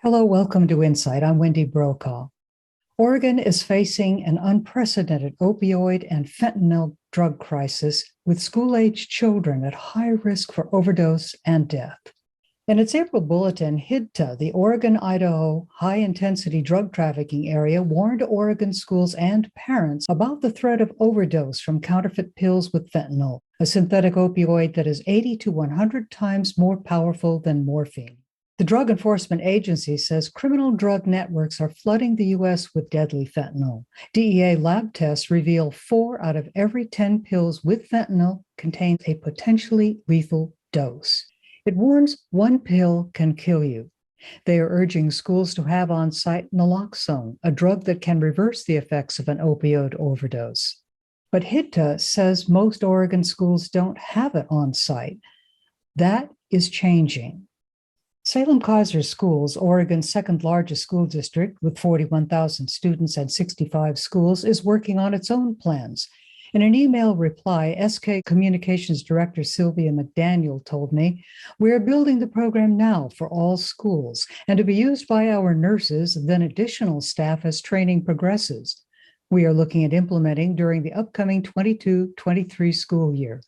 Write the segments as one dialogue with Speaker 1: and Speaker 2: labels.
Speaker 1: Hello, welcome to InSight. I'm Wendy Brokaw. Oregon is facing an unprecedented opioid and fentanyl drug crisis with school-aged children at high risk for overdose and death. In its April bulletin, HIDTA, the Oregon-Idaho high-intensity drug trafficking area, warned Oregon schools and parents about the threat of overdose from counterfeit pills with fentanyl, a synthetic opioid that is 80 to 100 times more powerful than morphine. The Drug Enforcement Agency says criminal drug networks are flooding the U.S. with deadly fentanyl. DEA lab tests reveal 4 out of every 10 pills with fentanyl contain a potentially lethal dose. It warns one pill can kill you. They are urging schools to have on site Naloxone, a drug that can reverse the effects of an opioid overdose. But HIDTA says most Oregon schools don't have it on site. That is changing. Salem-Keizer Schools, Oregon's second largest school district with 41,000 students and 65 schools, is working on its own plans. In an email reply, SK Communications Director Sylvia McDaniel told me, "We are building the program now for all schools and to be used by our nurses, then additional staff as training progresses. We are looking at implementing during the upcoming 22-23 school year."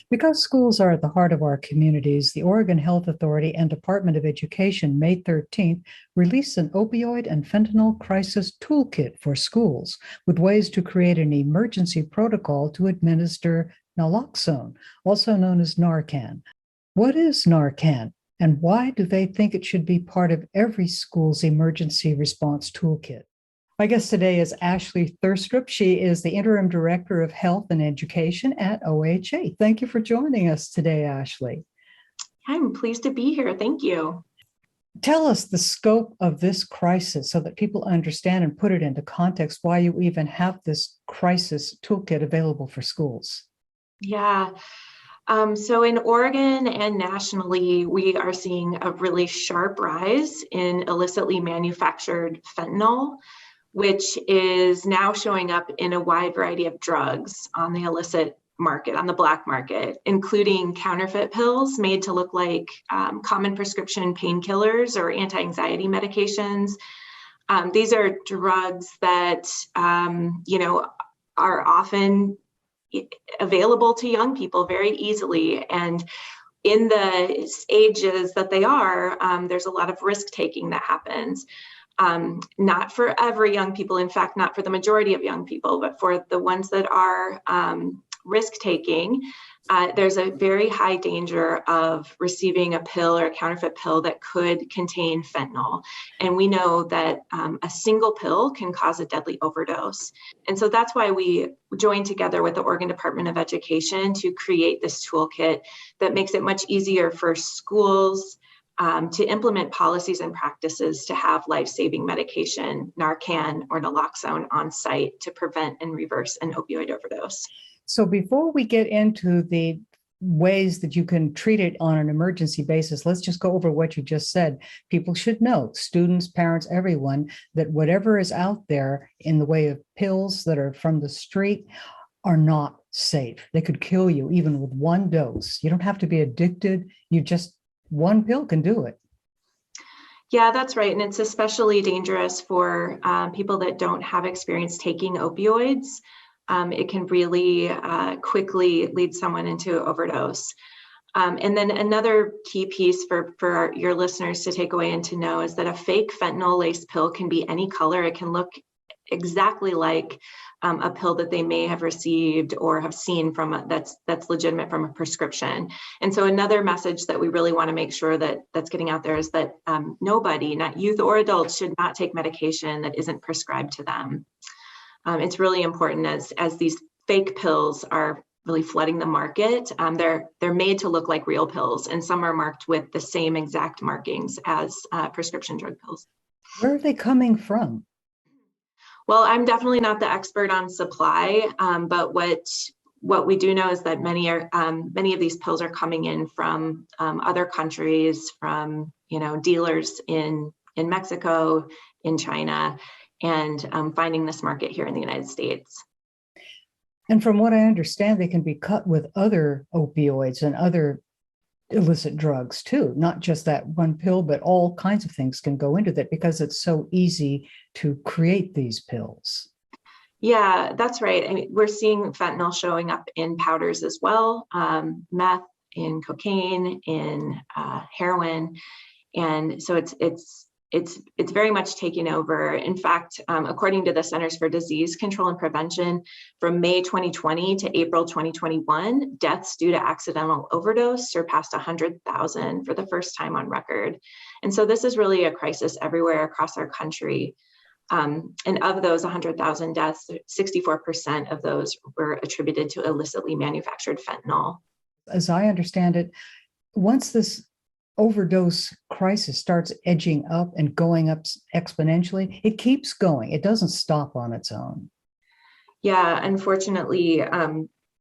Speaker 1: Because schools are at the heart of our communities, the Oregon Health Authority and Department of Education, May 13th, released an opioid and fentanyl crisis toolkit for schools with ways to create an emergency protocol to administer naloxone, also known as Narcan. What is Narcan, and why do they think it should be part of every school's emergency response toolkit? My guest today is Ashley Thirstrup. She is the Interim Director of Health and Education at OHA. Thank you for joining us today, Ashley.
Speaker 2: I'm pleased to be here. Thank you.
Speaker 1: Tell us the scope of this crisis so that people understand and put it into context why you even have this crisis toolkit available for schools.
Speaker 2: Yeah. So in Oregon and nationally, we are seeing a really sharp rise in illicitly manufactured fentanyl, which is now showing up in a wide variety of drugs on the illicit market, on the black market, including counterfeit pills made to look like common prescription painkillers or anti-anxiety medications. These are drugs that, are often available to young people very easily. And in the ages that they are, there's a lot of risk taking that happens. Not for every young people, in fact, not for the majority of young people, but for the ones that are risk-taking, there's a very high danger of receiving a pill or a counterfeit pill that could contain fentanyl. And we know that a single pill can cause a deadly overdose. And so that's why we joined together with the Oregon Department of Education to create this toolkit that makes it much easier for schools to implement policies and practices to have life-saving medication, Narcan or Naloxone, on site to prevent and reverse an opioid overdose.
Speaker 1: So before we get into the ways that you can treat it on an emergency basis, let's just go over what you just said. People should know, students, parents, everyone, that whatever is out there in the way of pills that are from the street are not safe. They could kill you even with one dose. You don't have to be addicted. One pill can do it.
Speaker 2: Yeah, that's right. And it's especially dangerous for people that don't have experience taking opioids. It can really quickly lead someone into overdose. And then another key piece for your listeners to take away and to know is that a fake fentanyl-laced pill can be any color. It can look exactly like a pill that they may have received or have seen from that's legitimate from a prescription. And so another message that we really want to make sure that's getting out there is that nobody, not youth or adults, should not take medication that isn't prescribed to them. It's really important as these fake pills are really flooding the market. They're made to look like real pills, and some are marked with the same exact markings as prescription drug pills.
Speaker 1: Where are they coming from?
Speaker 2: Well, I'm definitely not the expert on supply, but what we do know is that many of these pills are coming in from other countries, from dealers in Mexico, in China, and finding this market here in the United States.
Speaker 1: And from what I understand, they can be cut with other opioids and other illicit drugs too, not just that one pill, but all kinds of things can go into that because it's so easy to create these pills.
Speaker 2: Yeah, that's right. I mean, we're seeing fentanyl showing up in powders as well, meth, in cocaine, in heroin, and so it's very much taking over. In fact, according to the Centers for Disease Control and Prevention, from May 2020 to April 2021, deaths due to accidental overdose surpassed 100,000 for the first time on record. And so this is really a crisis everywhere across our country. And of those 100,000 deaths, 64% of those were attributed to illicitly manufactured fentanyl.
Speaker 1: As I understand it, once this overdose crisis starts edging up and going up exponentially, it keeps going. It doesn't stop on its own.
Speaker 2: Yeah, unfortunately,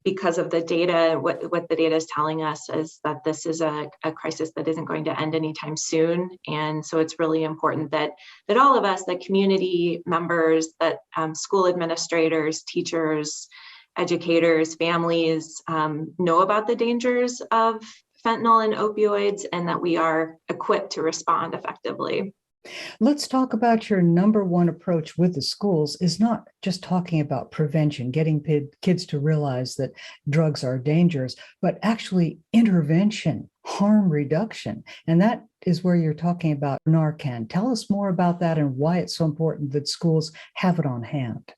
Speaker 2: because of the data, what the data is telling us is that this is a crisis that isn't going to end anytime soon. And so it's really important that all of us, the community members, that school administrators, teachers, educators, families know about the dangers of fentanyl and opioids, and that we are equipped to respond effectively.
Speaker 1: Let's talk about your number one approach with the schools is not just talking about prevention, getting kids to realize that drugs are dangerous, but actually intervention, harm reduction. And that is where you're talking about Narcan. Tell us more about that and why it's so important that schools have it on hand.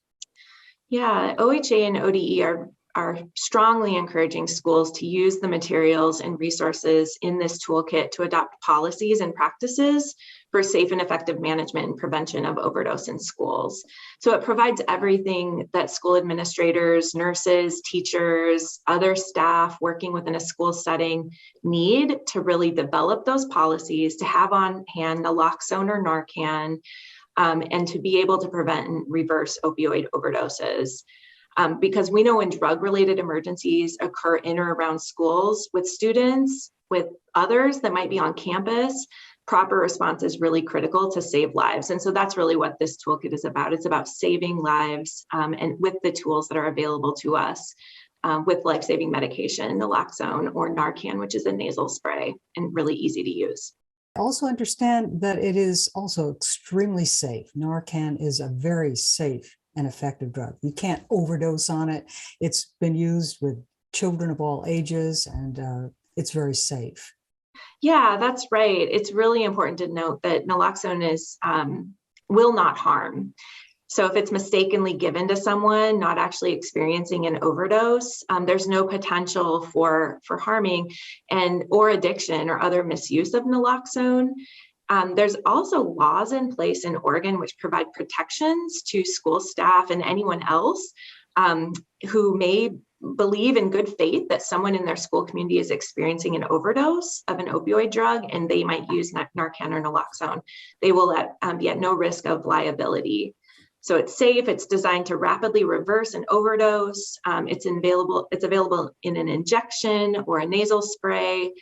Speaker 2: Yeah, OHA and ODE are strongly encouraging schools to use the materials and resources in this toolkit to adopt policies and practices for safe and effective management and prevention of overdose in schools. So it provides everything that school administrators, nurses, teachers, other staff working within a school setting need to really develop those policies, to have on hand naloxone or Narcan, and to be able to prevent and reverse opioid overdoses. Because we know when drug-related emergencies occur in or around schools with students, with others that might be on campus, proper response is really critical to save lives. And so that's really what this toolkit is about. It's about saving lives, and with the tools that are available to us with life-saving medication, naloxone or Narcan, which is a nasal spray and really easy to use.
Speaker 1: Also understand that it is also extremely safe. Narcan is a very safe and effective drug. You can't overdose on it. It's been used with children of all ages, and it's very safe.
Speaker 2: Yeah, that's right. It's really important to note that naloxone will not harm. So if it's mistakenly given to someone not actually experiencing an overdose, there's no potential for harming or addiction or other misuse of naloxone. There's also laws in place in Oregon which provide protections to school staff and anyone else who may believe in good faith that someone in their school community is experiencing an overdose of an opioid drug and they might use Narcan or naloxone. They will be at no risk of liability. So it's safe. It's designed to rapidly reverse an overdose. It's available in an injection or a nasal spray,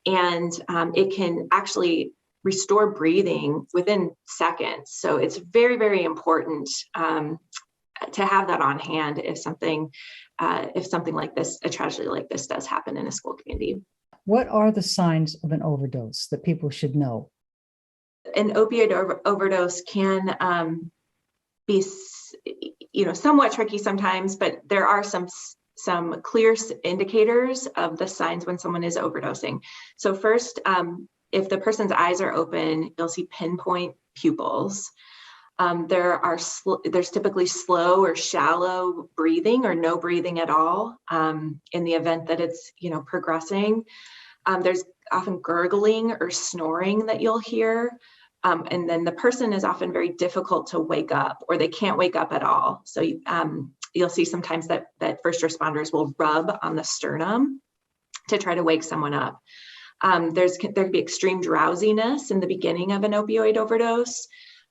Speaker 2: and it can actually restore breathing within seconds. So it's very, very important to have that on hand if something like this, a tragedy like this, does happen in a school community.
Speaker 1: What are the signs of an overdose that people should know?
Speaker 2: An opioid overdose can be, somewhat tricky sometimes, but there are some clear indicators of the signs when someone is overdosing. So first, if the person's eyes are open, you'll see pinpoint pupils. There's typically slow or shallow breathing or no breathing at all in the event that it's progressing. There's often gurgling or snoring that you'll hear. And then the person is often very difficult to wake up, or they can't wake up at all. So you'll see sometimes that first responders will rub on the sternum to try to wake someone up. There can be extreme drowsiness in the beginning of an opioid overdose.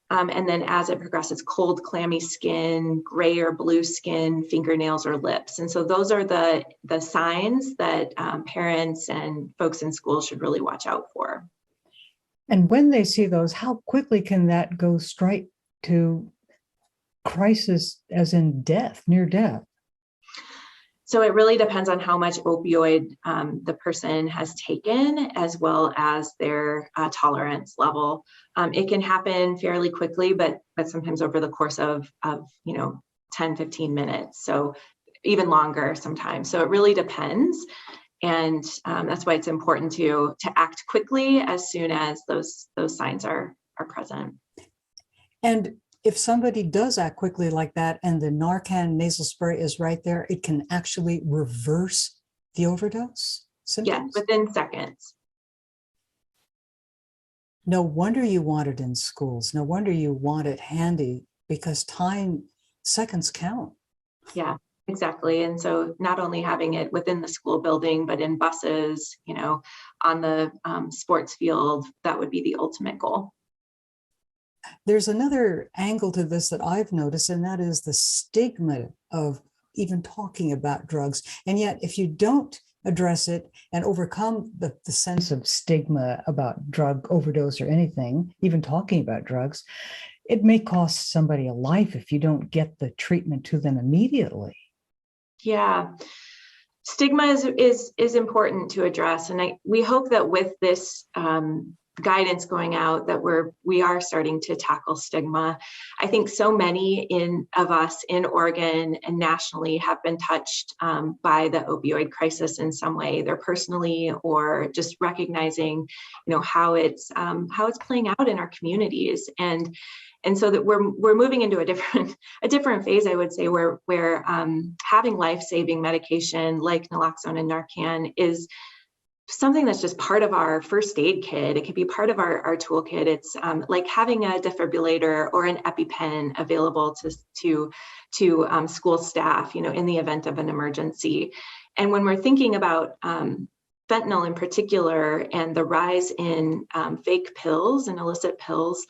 Speaker 2: And then as it progresses, cold, clammy skin, gray or blue skin, fingernails or lips. And so those are the signs that parents and folks in schools should really watch out for.
Speaker 1: And when they see those, how quickly can that go straight to crisis, as in death, near death?
Speaker 2: So it really depends on how much opioid the person has taken, as well as their tolerance level. It can happen fairly quickly, but sometimes over the course of 10, 15 minutes. So even longer sometimes. So it really depends. And that's why it's important to act quickly as soon as those signs are present.
Speaker 1: And if somebody does act quickly like that and the Narcan nasal spray is right there, it can actually reverse the overdose symptoms?
Speaker 2: Yes, within seconds.
Speaker 1: No wonder you want it in schools. No wonder you want it handy, because seconds count.
Speaker 2: Yeah, exactly. And so not only having it within the school building, but in buses, on the sports field, that would be the ultimate goal.
Speaker 1: There's another angle to this that I've noticed, and that is the stigma of even talking about drugs. And yet, if you don't address it and overcome the sense of stigma about drug overdose or anything, even talking about drugs, it may cost somebody a life if you don't get the treatment to them immediately.
Speaker 2: Yeah. Stigma is important to address. And we hope that with this guidance going out that we are starting to tackle stigma. I think so many of us in Oregon and nationally have been touched by the opioid crisis in some way, either personally or just recognizing, how it's playing out in our communities. And so that we're moving into a different phase, I would say, where having life-saving medication like Naloxone and Narcan is something that's just part of our first aid kit. It could be part of our toolkit. It's like having a defibrillator or an EpiPen available to school staff, in the event of an emergency. And when we're thinking about fentanyl in particular and the rise in fake pills and illicit pills,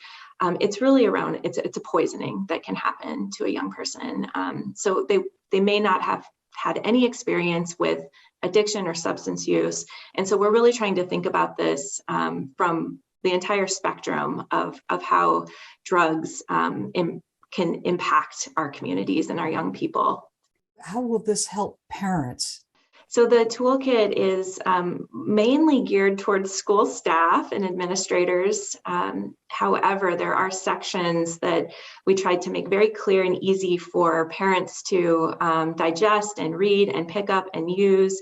Speaker 2: it's really around, it's a poisoning that can happen to a young person. So they may not have had any experience with addiction or substance use. And so we're really trying to think about this from the entire spectrum of how drugs can impact our communities and our young people.
Speaker 1: How will this help parents?
Speaker 2: So the toolkit is mainly geared towards school staff and administrators. However, there are sections that we tried to make very clear and easy for parents to digest and read and pick up and use.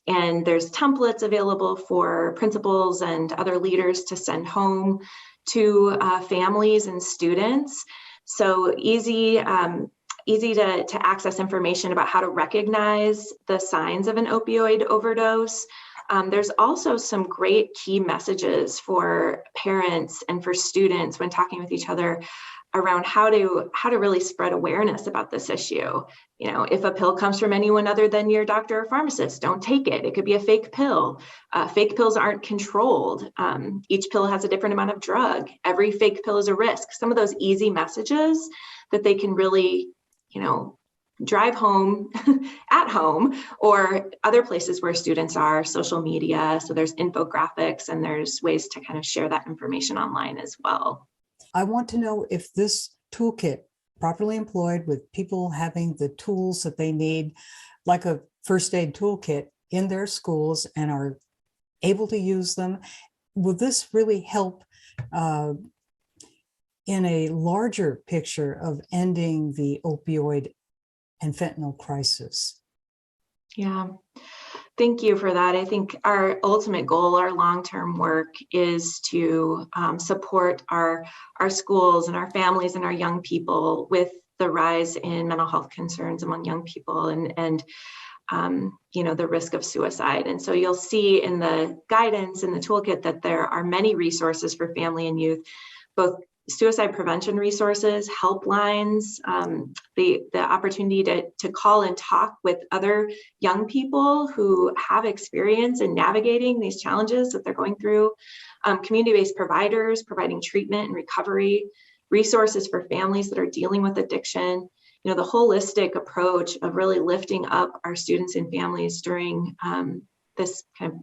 Speaker 2: And there's templates available for principals and other leaders to send home to families and students. So easy to access information about how to recognize the signs of an opioid overdose. There's also some great key messages for parents and for students when talking with each other around how to really spread awareness about this issue. If a pill comes from anyone other than your doctor or pharmacist, don't take it. It could be a fake pill. Fake pills aren't controlled. Each pill has a different amount of drug. Every fake pill is a risk. Some of those easy messages that they can really drive home at home or other places where students are, social media. So there's infographics and there's ways to kind of share that information online as well.
Speaker 1: I want to know if this toolkit, properly employed with people having the tools that they need, like a first aid toolkit in their schools and are able to use them, will this really help in a larger picture of ending the opioid and fentanyl crisis?
Speaker 2: Yeah, thank you for that. I think our ultimate goal, our long-term work, is to support our schools and our families and our young people with the rise in mental health concerns among young people and the risk of suicide. And so you'll see in the guidance in the toolkit that there are many resources for family and youth, both suicide prevention resources, helplines, the opportunity to call and talk with other young people who have experience in navigating these challenges that they're going through, community-based providers providing treatment and recovery, resources for families that are dealing with addiction, the holistic approach of really lifting up our students and families during this kind of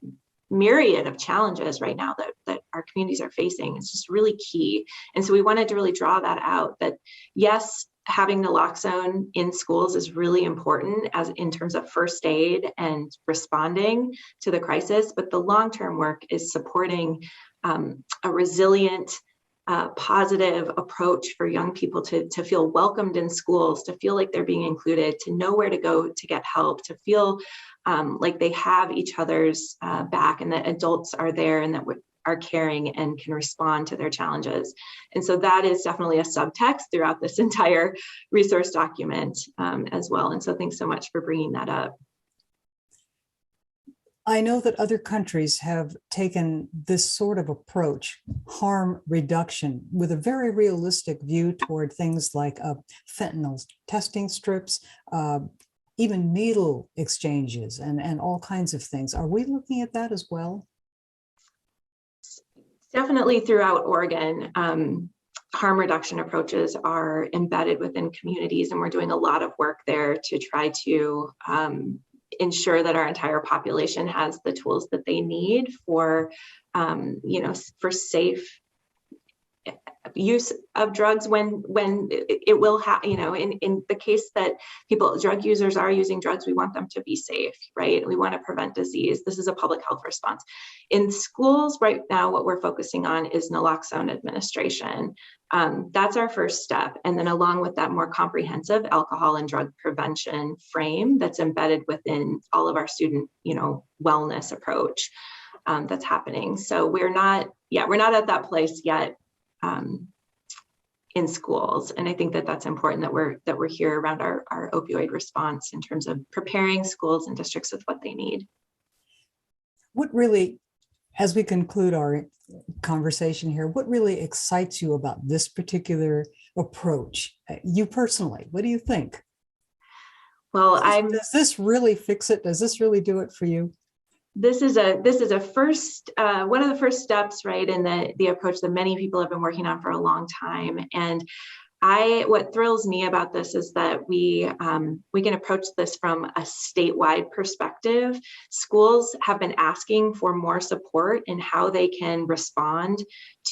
Speaker 2: myriad of challenges right now that our communities are facing. It's just really key. And so we wanted to really draw that out, that yes, having naloxone in schools is really important as in terms of first aid and responding to the crisis, but the long-term work is supporting a resilient, positive approach for young people to feel welcomed in schools, to feel like they're being included, to know where to go to get help, to feel like they have each other's back, and that adults are there and that are caring and can respond to their challenges. And so that is definitely a subtext throughout this entire resource document as well. And so thanks so much for bringing that up.
Speaker 1: I know that other countries have taken this sort of approach, harm reduction, with a very realistic view toward things like fentanyl testing strips, even needle exchanges, and all kinds of things. Are we looking at that as well?
Speaker 2: Definitely throughout Oregon, harm reduction approaches are embedded within communities, and we're doing a lot of work there to try to ensure that our entire population has the tools that they need for, for safe use of drugs when it will in the case that drug users are using drugs, we want them to be safe, right? We want to prevent disease. This is a public health response. In schools right now, what we're focusing on is naloxone administration. That's our first step. And then along with that more comprehensive alcohol and drug prevention frame that's embedded within all of our student, wellness approach that's happening. So we're not at that place yet in schools. And I think that that's important that we're here around our opioid response in terms of preparing schools and districts with what they need. What really,
Speaker 1: as we conclude our conversation here, what really excites you about this particular approach? You personally, what do you think?
Speaker 2: Well,
Speaker 1: does this really fix it? Does this really do it for you?
Speaker 2: This is a first one of the first steps, right, in the approach that many people have been working on for a long time. And what thrills me about this is that we can approach this from a statewide perspective. Schools have been asking for more support in how they can respond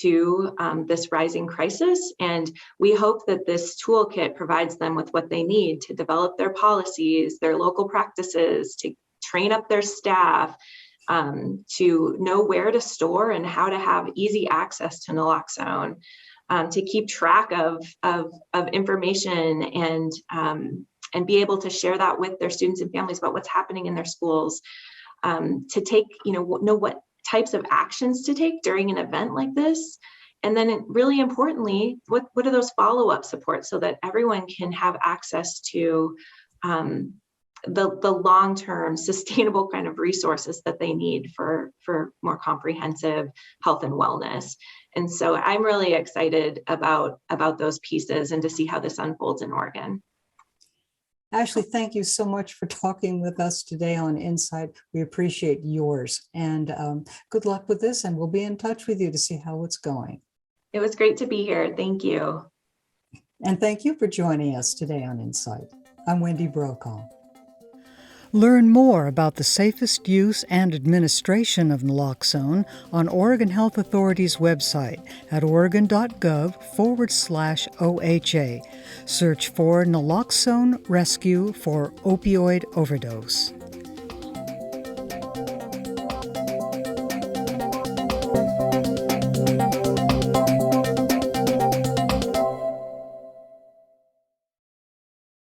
Speaker 2: to this rising crisis, and we hope that this toolkit provides them with what they need to develop their policies, their local practices, to train up their staff, to know where to store and how to have easy access to naloxone, to keep track of information and be able to share that with their students and families about what's happening in their schools, to take, know what types of actions to take during an event like this. And then really importantly, what are those follow-up supports so that everyone can have access to the long-term sustainable kind of resources that they need for more comprehensive health and wellness. And so I'm really excited about those pieces and to see how this unfolds in Oregon.
Speaker 1: Ashley, thank you so much for talking with us today on InSight. We appreciate yours, and good luck with this, and we'll be in touch with you to see how it's going.
Speaker 2: It was great to be here. Thank you.
Speaker 1: And thank you for joining us today on InSight. I'm Wendy Brokaw. Learn more about the safest use and administration of naloxone on Oregon Health Authority's website at oregon.gov/OHA. Search for Naloxone Rescue for Opioid Overdose.